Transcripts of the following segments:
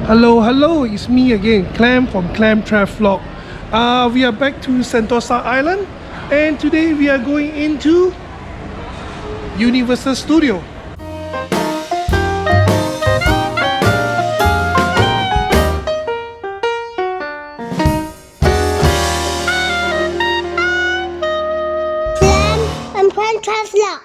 Hello, it's me again, Clem from clemtravlog. We are back to Sentosa Island, and today we are going into Universal Studio. I'm clemtravlog.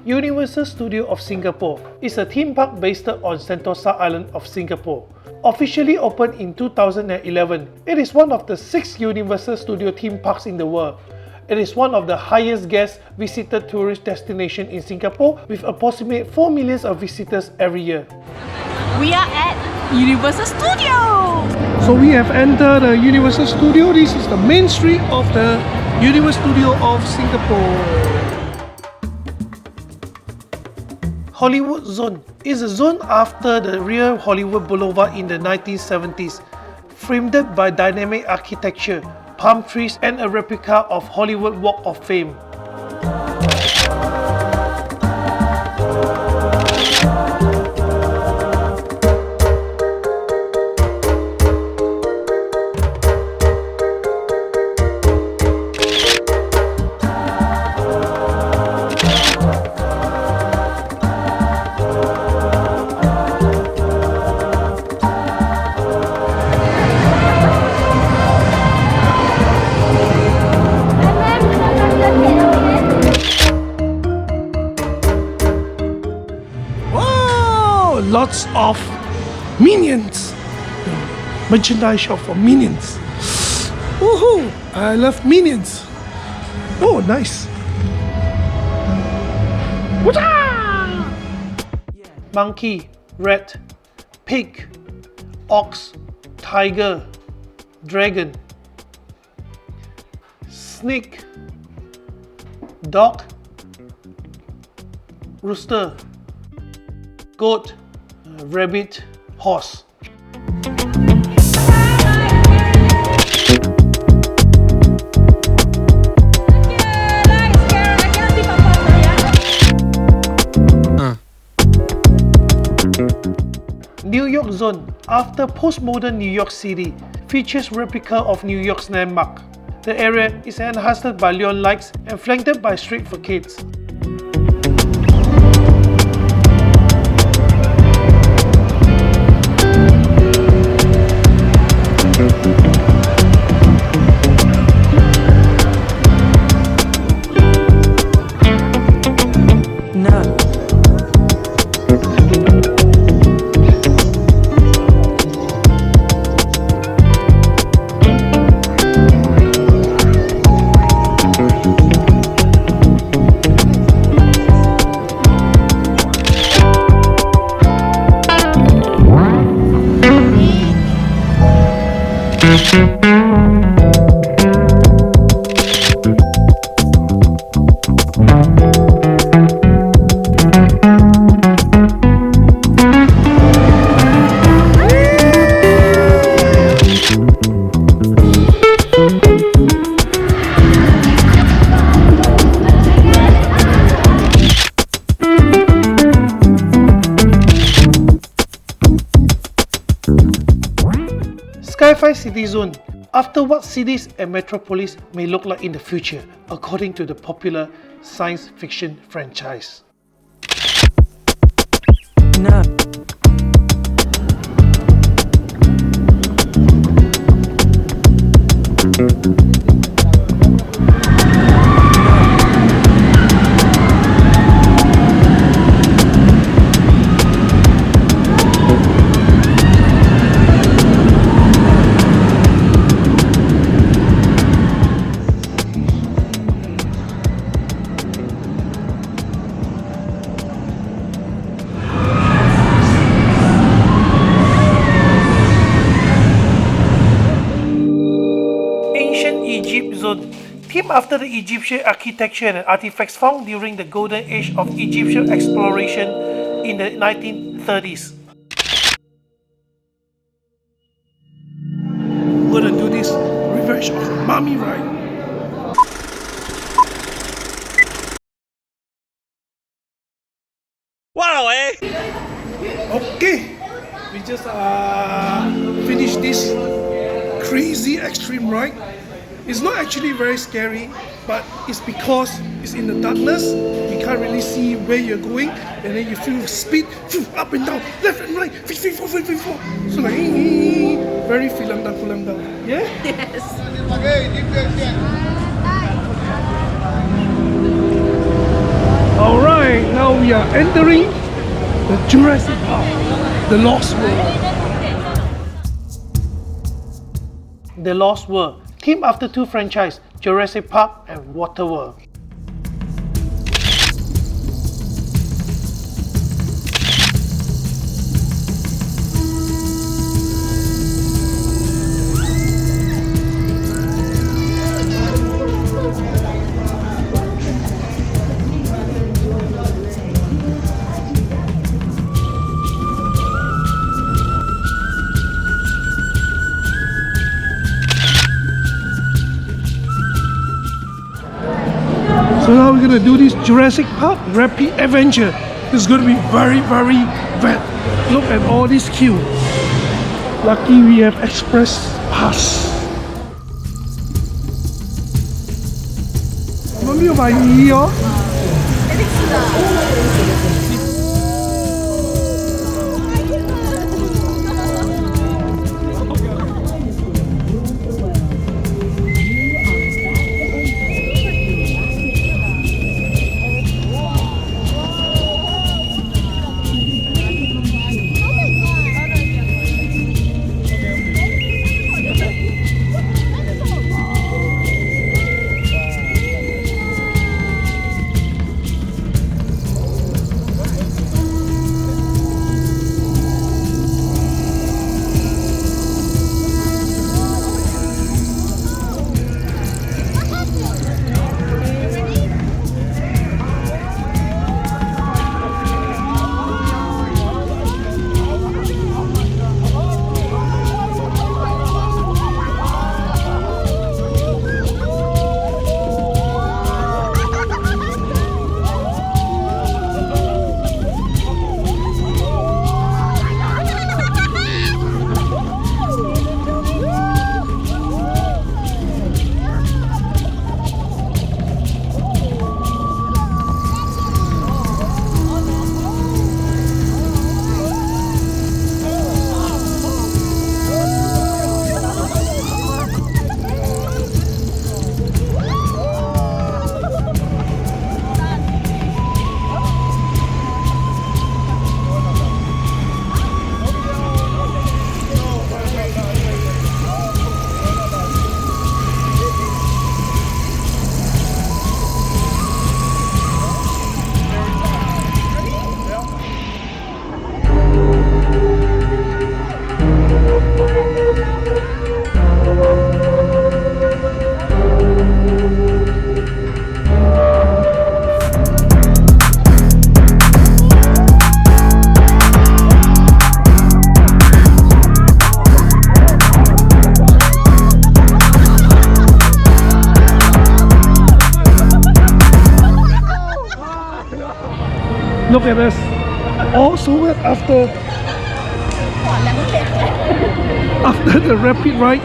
Universal Studio of Singapore is a theme park based on Sentosa Island of Singapore. Officially opened in 2011, it is one of the 6 Universal Studio theme parks in the world. It is one of the highest guest visited tourist destination in Singapore with approximately 4 million of visitors every year. We are at Universal Studio! So we have entered the Universal Studio. This is the main street of the Universal Studio of Singapore. Hollywood Zone is a zone after the rear Hollywood Boulevard in the 1970s, framed by dynamic architecture, palm trees, and a replica of Hollywood Walk of Fame. Lots of Minions, merchandise shop for Minions. Woohoo! I love Minions. Oh, nice. Wata! Monkey, rat, pig, ox, tiger, dragon, snake, dog, rooster, goat, rabbit, horse. New York Zone, after postmodern New York City, features replica of New York's landmark. The area is enhanced by neon lights and flanked by street for kids. Sci-Fi City Zone, after what cities and metropolis may look like in the future, according to the popular science fiction franchise. No. Zone, themed after the Egyptian architecture and artifacts found during the golden age of Egyptian exploration in the 1930s. We're gonna do this Revenge of the Mummy ride. just finished this crazy extreme ride. It's not actually very scary, but it's because it's in the darkness. You can't really see where you're going, and then you feel speed up and down, left and right, so like very film down. Yeah. Yes. All right, now we are entering the Jurassic Park, the Lost World. The Lost World, themed after two franchises, Jurassic Park and Waterworld. So now we're gonna do this Jurassic Park Rapid Adventure. This is gonna be very wet. Look at all this queue. Lucky we have express pass. 我们没有买鱼哦。Look at us, all so wet after the rapid ride.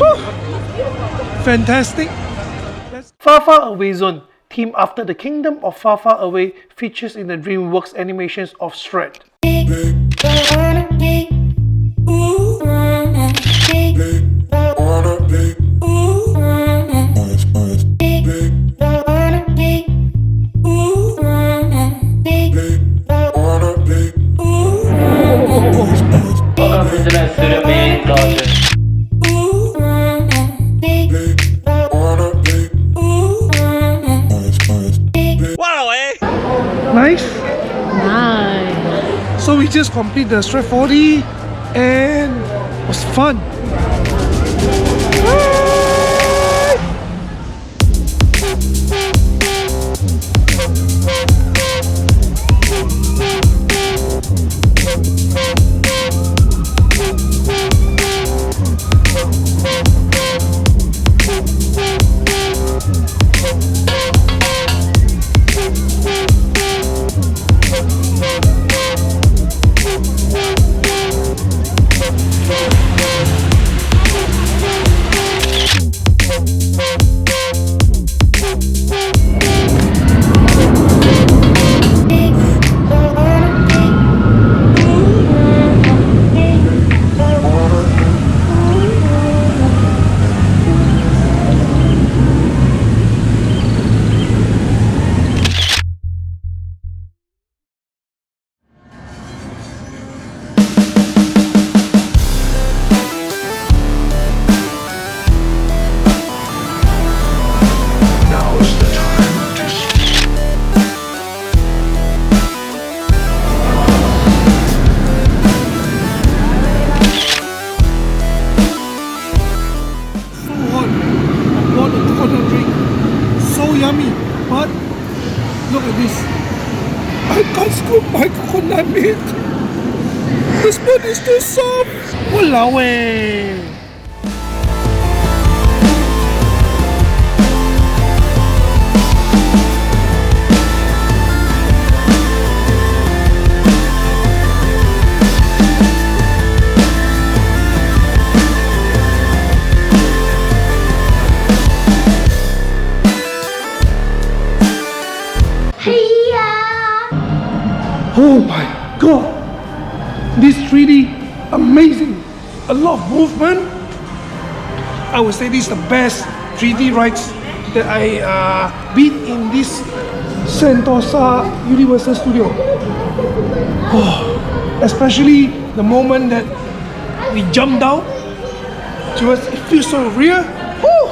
Woo! Fantastic. Far Far Away Zone, themed after the Kingdom of Far Far Away, features in the DreamWorks animations of Shrek. Nice. Nice. So we just complete the Shrek 40 and it was fun. yummy. But look at this. I can't scoop my coconut meat. The spoon is too soft. Walao eh. Oh my god, this 3D amazing, a lot of movement. I would say this is the best 3D rides that I been in this Sentosa Universal Studio. Oh, especially the moment that we jumped down, it feels so real. Woo!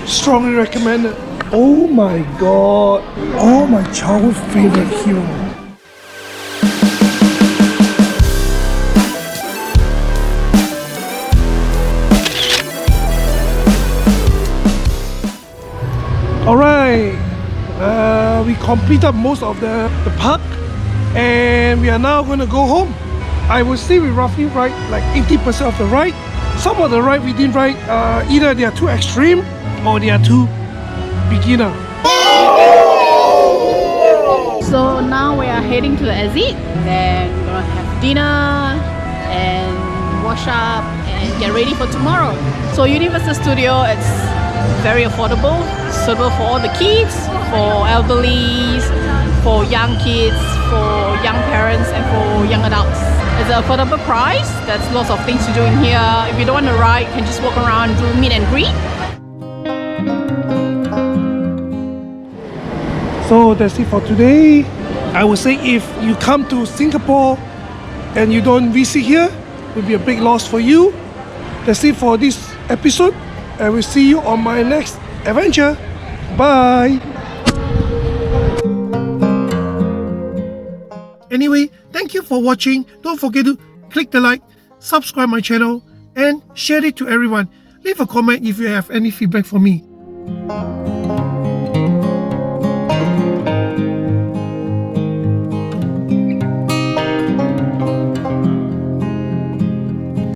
Strongly recommended. Oh my god, all my childhood favorite hero. Alright, we completed most of the park and we are now going to go home. I would say we roughly ride like 80% of the ride. Some of the ride we didn't ride, either they are too extreme or they are too beginner. So now we are heading to the exit. Then we're gonna have dinner and wash up and get ready for tomorrow. So Universal Studio, it's very affordable, suitable for all the kids, for elderlies, for young kids, for young parents and for young adults. It's an affordable price. There's lots of things to do in here. If you don't want to ride, you can just walk around, do meet and greet. So that's it for today. I would say if you come to Singapore and you don't visit here, it will be a big loss for you. That's it for this episode. I will see you on my next adventure. Bye. Anyway, thank you for watching. Don't forget to click the like, subscribe my channel, and share it to everyone. Leave a comment if you have any feedback for me.